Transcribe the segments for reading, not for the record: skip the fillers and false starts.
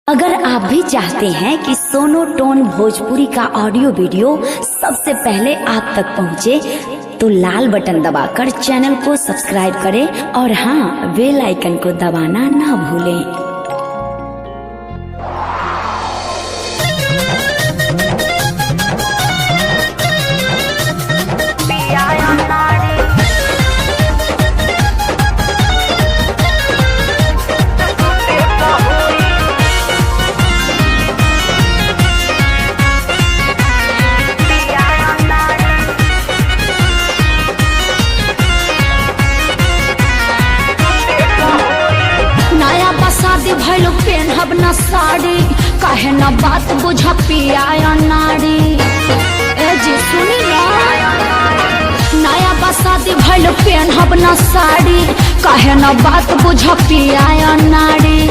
अगर आप भी चाहते हैं कि सोनोटोन भोजपुरी का ऑडियो वीडियो सबसे पहले आप तक पहुंचे, तो लाल बटन दबाकर चैनल को सब्सक्राइब करें और हाँ, बेल आइकन को दबाना ना भूलें। शादी भैलो पेनहब न साड़ी, काहे न बात बुझ पिया नाड़ी। ए जी सुनी ना, नया बा शादी भैलो पेनहब न साड़ी, काहे न बात बुझ पिया नाड़ी।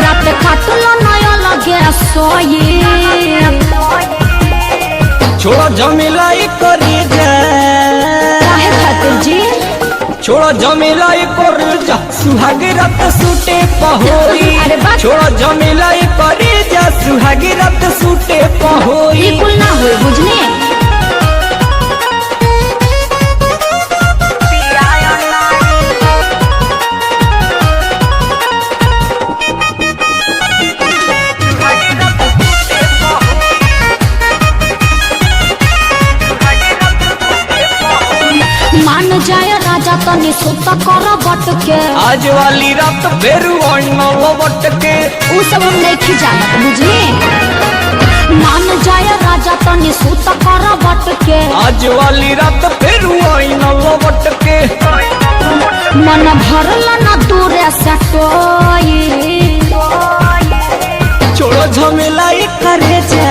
रात काटलो नया लगे सोई, छोड़ा झमेला करी जा। काहे खातिर जी? छोड़ा झमेला कर जा, सुहाग रात सूटे पहोरी। छोड़ा झमेला करे जा, सुहाग रात सूटे पहोरी। बिल्कुल ना होए बुझने। मान जाए राजा तनी सुत कर बट के, आज वाली रात फेरू बट के। उ सब हम नहीं जानत बुझने। मान जाए राजा तनी सुत कर बट के, आज वाली रात फेरू बट के। मन भरल न दूरे से कोई, छोड़ो झमेला करे जा।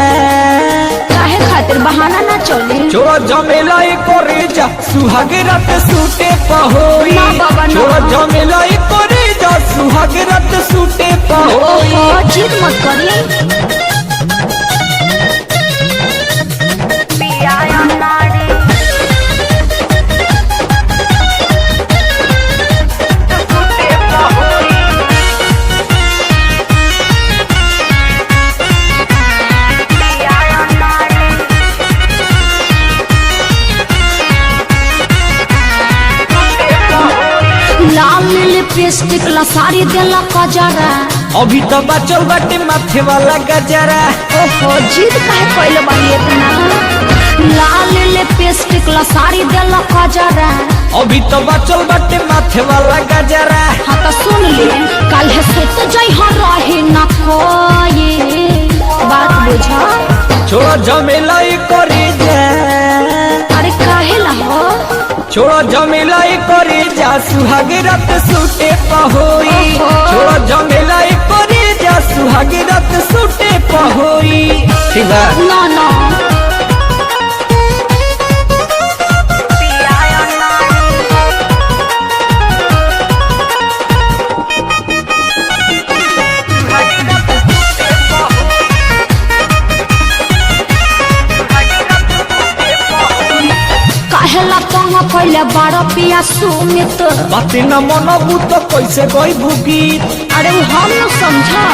काहे खातिर बहाना ना चली। छोड़ा झमेला करे जा, सुहाग रात सूटे पहोरी। ना बाबा ना। छोड़ा झमेला करे जा, सुहाग रात सूटे पहोरी। ओहो, जिद मत करिए। लाल लिपस्टिक ला साड़ी देला कजरा, अभी तो बचल बाटे माथे वाला गजरा। ओहो, जिद काहे कइले बानी इतना। लाल लिपस्टिक ला साड़ी देला कजरा, अभी तो बचल बाटे माथे वाला गजरा। हाँ तो सुन ले, कल है सुत जाई हर रहे न कोई, बात बुझा। छोड़ा झमेला करे जा। अरे काहे ला हो? छोड़ा झमेला करे जा, सुहाग रात सूटे पहोरी। छोड़ा झमेला करे जा, सुहाग रात सूटे पहोरी। ठीक है ना ना। काहेला पंग पहले बारो पिया सुमित, बातें न मनबू तो कैसे गई भूगी। अरे वो हम न समझा।